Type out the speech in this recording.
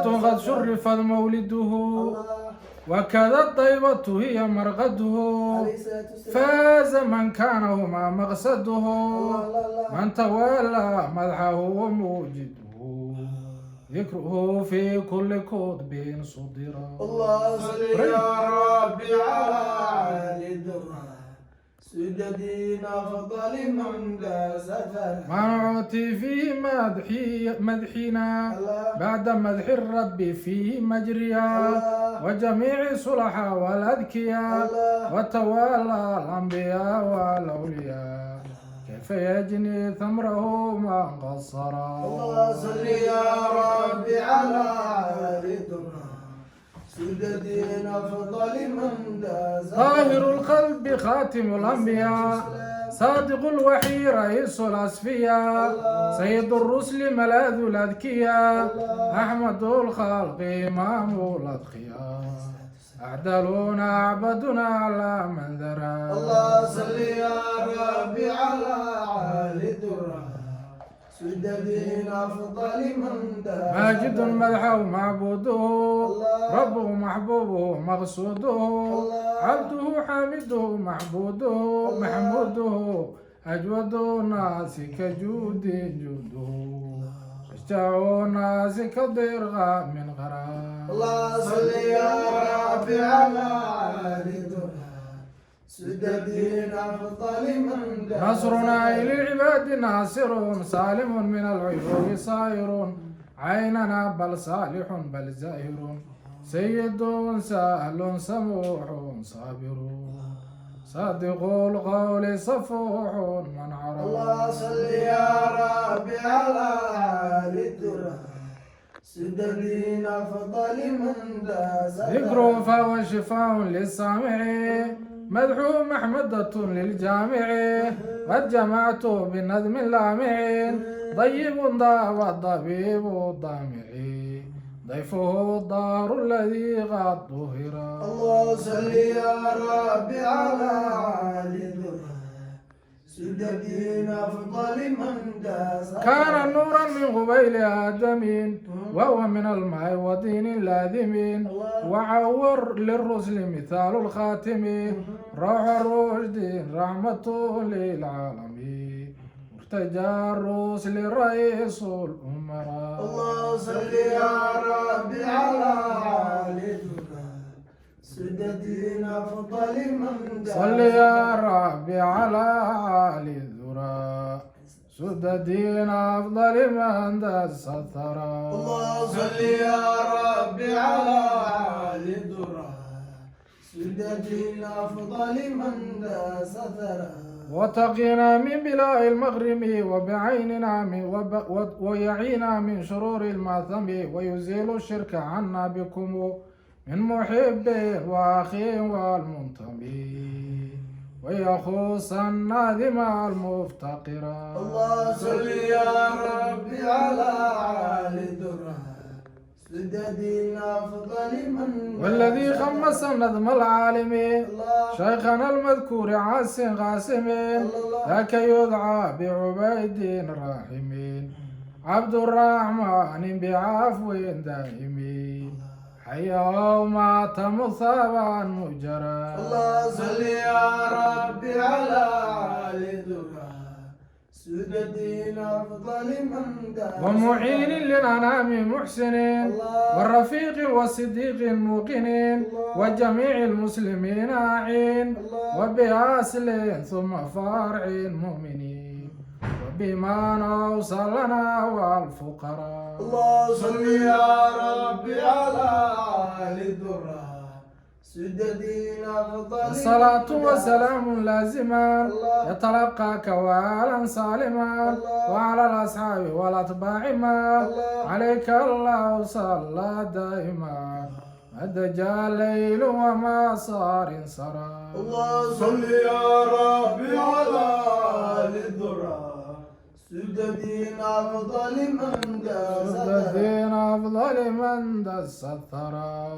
طيبة قد شرفت مولده وكذا الطيبة هي مرقده فاز من كان هما مقصده من تولى مدحه وموجده ذكره في كل كتب صدر. الله صل يا ربي على عالي الدرة سجدين أفضل من سفر منعتي في مدحنا بعد مدح الرب في مجريا وجميع صلحاء والأذكياء وتوالى الأنبياء والأولياء كيف يجني ثمره ما قصرا. الله صل يا ربي على عالي الدرة سجدين أفضل من طاهر القلب خاتم الأنبياء صادق الوحي رئيس الأصفياء سيد الرسل ملاذ الأذكياء أحمد الخلق إمام الأتقياء أعدلنا أعبدنا على من ذرى. الله صل يا ربي على عالي الدرة سجدين أفضل من ماجد مدحه معبوده ربه محبوبه مقصوده عبده حامده محموده أجود الناس كجود جوده أشجع الناس كالضرغة من غرام. الله صل يا ربي على عالي الدرة سجدين أفضل من نصرنا إلى العباد ناصر سالم من العيوب صائر عيننا بل صالح بل زاهر سيد سهل سموح صابر صادق القول صفوح من عرف. الله صل يا ربي على عالي الدرة سجدين أفضل من ذكره فهو شفاء للسامع مدحو محمدة للجامع قد جمعت بالنظم اللامع ضيب ضاوى الضبيب الضامع ضيفه الدار الذي قد طهر. الله صل يا ربي على عالي الدرة سجدين أفضل من كان نورا من قبيل آدم وهو من الماء ودين لازم وعور للرسل مثال الخاتم روح الرشد رحمة للعالمين مرتجى الرسل رئيس الأمراء. الله صل يا ربي على عالي الدرة سجدين أفضل من صل يا ربي على عالي الذرى سددين أفضل من دس الثرى. الله صل يا ربي على عالي الدرة سددين أفضل من دس الثرى وتقينا من بلاء المغرم وبعيننا ويعينا من شرور الماثم ويزيل الشرك عنا بكم من محب واخي والمنتمي ويخص الناذم المفتقرا. الله صل يا ربي على عالي الدرة سجدين أفضل من والذي خمس النظم العالم شيخنا المذكور عاصم قاسم ذاك يدعى بعبيد راحمين عبد الرحمن بعفو دائم حيا ومات مصابا مجرى. الله صل يا ربي على عالي الدرة سجدين أفضل من ومعين للأنام محسنين والرفيق والصديق موقنين وجميع المسلمين أعين وبأصل ثم فرع مؤمنين وبمن أوصلنا والفقراء. الله صل يا ربي على عالي الدرة سجدين أفضل الصلاة والسلام لازما يتلقى كوالا سالما وعلى الأصحاب والأتباع ما عليك الله صلى دائما أدجى الليل وما صار سرى. الله صل يا ربي على عالي الدرة سجدين أفضل من دس الثرى.